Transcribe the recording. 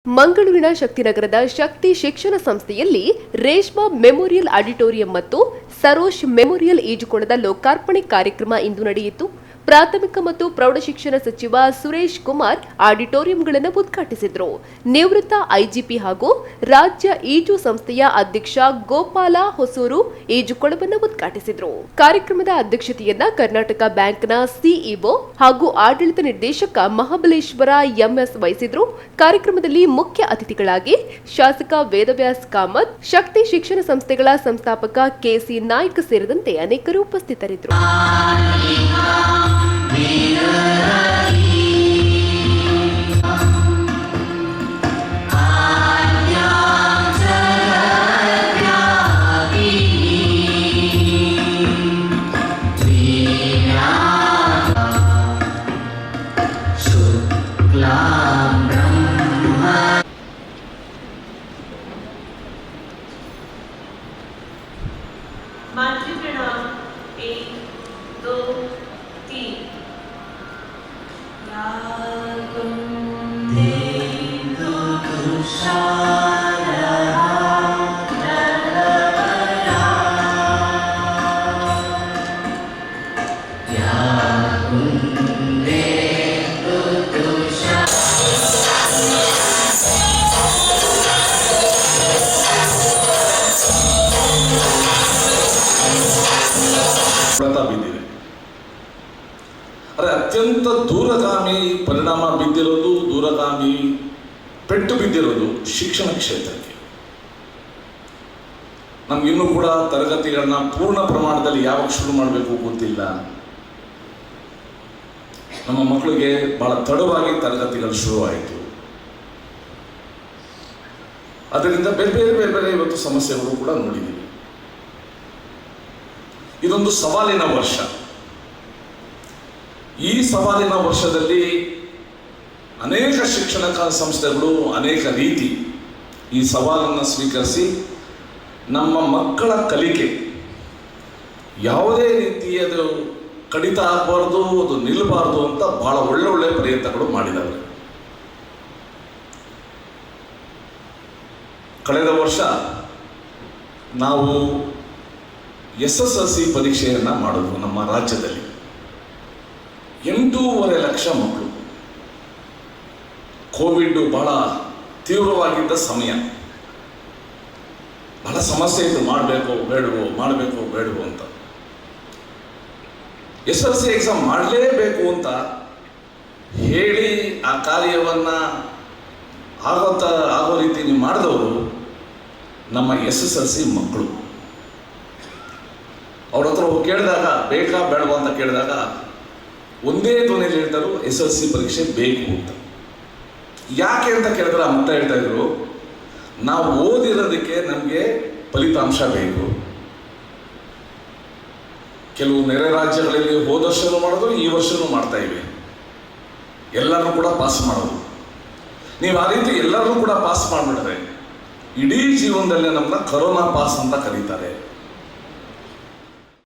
ಮಂಗಳೂರಿನ ಶಕ್ತಿನಗರದ ಶಕ್ತಿ ಶಿಕ್ಷಣ ಸಂಸ್ಥೆಯಲ್ಲಿ ರೇಷ್ಮಾ ಮೆಮೋರಿಯಲ್ ಆಡಿಟೋರಿಯಂ ಮತ್ತು ಸರೋಜ್ ಮೆಮೋರಿಯಲ್ ಈಜುಕೊಳದ ಲೋಕಾರ್ಪಣೆ ಕಾರ್ಯಕ್ರಮ ಇಂದು ನಡೆಯಿತು. ಪ್ರಾಥಮಿಕ ಮತ್ತು ಪ್ರೌಢಶಿಕ್ಷಣ ಸಚಿವ ಸುರೇಶ್ ಕುಮಾರ್ ಆಡಿಟೋರಿಯಂಗಳನ್ನು ಉದ್ಘಾಟಿಸಿದರು. ನಿವೃತ್ತ ಐಜಿಪಿ ಹಾಗೂ ರಾಜ್ಯ ಈಜು ಸಂಸ್ಥೆಯ ಅಧ್ಯಕ್ಷ ಗೋಪಾಲ ಹೊಸೂರು ಈಜುಕೊಳವನ್ನು ಉದ್ಘಾಟಿಸಿದರು. ಕಾರ್ಯಕ್ರಮದ ಅಧ್ಯಕ್ಷತೆಯನ್ನ ಕರ್ನಾಟಕ ಬ್ಯಾಂಕ್ನ ಸಿಇಒ ಹಾಗೂ ಆಡಳಿತ ನಿರ್ದೇಶಕ ಮಹಾಬಲೇಶ್ವರ ಎಂಎಸ್ ವಹಿಸಿದ್ರು. ಕಾರ್ಯಕ್ರಮದಲ್ಲಿ ಮುಖ್ಯ ಅತಿಥಿಗಳಾಗಿ ಶಾಸಕ ವೇದವ್ಯಾಸ್ ಕಾಮತ್, ಶಕ್ತಿ ಶಿಕ್ಷಣ ಸಂಸ್ಥೆಗಳ ಸಂಸ್ಥಾಪಕ ಕೆಸಿ ನಾಯ್ಕ್ ಸೇರಿದಂತೆ ಅನೇಕರು ಉಪಸ್ಥಿತರಿದ್ದರು. मातृ प्रणाम 1 2 3 ಬಿದ್ದಿದೆ. ಆದರೆ ಅತ್ಯಂತ ದೂರಗಾಮಿ ಪರಿಣಾಮ ಬಿದ್ದಿರೋದು, ದೂರಗಾಮಿ ಪೆಟ್ಟು ಬಿದ್ದಿರೋದು ಶಿಕ್ಷಣ ಕ್ಷೇತ್ರಕ್ಕೆ. ನಮಗಿನ್ನೂ ಕೂಡ ತರಗತಿಗಳನ್ನ ಪೂರ್ಣ ಪ್ರಮಾಣದಲ್ಲಿ ಯಾವಾಗ ಶುರು ಮಾಡಬೇಕು ಗೊತ್ತಿಲ್ಲ. ನಮ್ಮ ಮಕ್ಕಳಿಗೆ ಬಹಳ ತಡವಾಗಿ ತರಗತಿಗಳು ಶುರುವಾಯಿತು. ಅದರಿಂದ ಬೇರೆ ಬೇರೆ ಇವತ್ತು ಸಮಸ್ಯೆಗಳು ಕೂಡ ನೋಡಿದ್ದೀವಿ. ಇದೊಂದು ಸವಾಲಿನ ವರ್ಷ. ಈ ಸವಾಲಿನ ವರ್ಷದಲ್ಲಿ ಅನೇಕ ಶಿಕ್ಷಣ ಸಂಸ್ಥೆಗಳು ಅನೇಕ ರೀತಿ ಈ ಸವಾಲನ್ನು ಸ್ವೀಕರಿಸಿ ನಮ್ಮ ಮಕ್ಕಳ ಕಲಿಕೆ ಯಾವುದೇ ರೀತಿಯದು ಕಡಿತ ಆಗಬಾರ್ದು, ಅದು ನಿಲ್ಲಬಾರ್ದು ಅಂತ ಬಹಳ ಒಳ್ಳೆ ಪ್ರಯತ್ನಗಳು ಮಾಡಿದ್ದಾರೆ. ಕಳೆದ ವರ್ಷ ನಾವು SSLC ಪರೀಕ್ಷೆಯನ್ನು ಮಾಡಿದ್ವು ನಮ್ಮ ರಾಜ್ಯದಲ್ಲಿ. 8.5 ಲಕ್ಷ ಮಕ್ಕಳು. ಕೋವಿಡ್ ಬಹಳ ತೀವ್ರವಾಗಿದ್ದ ಸಮಯ. ಬಹಳ ಸಮಸ್ಯೆ ಇತ್ತು, ಮಾಡಬೇಕೋ ಬೇಡವೋ ಅಂತ. SSLC ಎಕ್ಸಾಮ್ ಮಾಡಲೇಬೇಕು ಅಂತ ಹೇಳಿ ಆ ಕಾರ್ಯವನ್ನು ಆಗೋ ರೀತಿ ನೀವು ಮಾಡಿದವರು ನಮ್ಮ SSLC ಮಕ್ಕಳು. ಅವ್ರ ಹತ್ರ ಕೇಳಿದಾಗ ಬೇಕಾ ಬೇಡವಾ ಅಂತ ಕೇಳಿದಾಗ ಒಂದೇ ಧ್ವನಿಯಲ್ಲಿ ಹೇಳ್ತಾರೋ SSLC ಪರೀಕ್ಷೆ ಬೇಕು ಅಂತ. ಯಾಕೆ ಅಂತ ಕೇಳಿದ್ರೆ ಆ ಮಕ್ಕಳು ಹೇಳ್ತಾ ಇದ್ರು, ನಾವು ಓದಿರೋದಕ್ಕೆ ನಮಗೆ ಫಲಿತಾಂಶ ಬೇಕು. ಕೆಲವು ನೆರೆ ರಾಜ್ಯಗಳಲ್ಲಿ ಹೋದ ವರ್ಷನೂ ಮಾಡೋದು, ಈ ವರ್ಷನೂ ಮಾಡ್ತಾ ಇವೆ. ಎಲ್ಲರೂ ಕೂಡ ಪಾಸ್ ಮಾಡೋದು. ನೀವು ಆ ರೀತಿ ಎಲ್ಲರೂ ಕೂಡ ಪಾಸ್ ಮಾಡಿಬಿಟ್ರೆ ಇಡೀ ಜೀವನದಲ್ಲೇ ನಮ್ಮನ್ನ ಕರೋನಾ ಪಾಸ್ ಅಂತ ಕರೀತಾರೆ.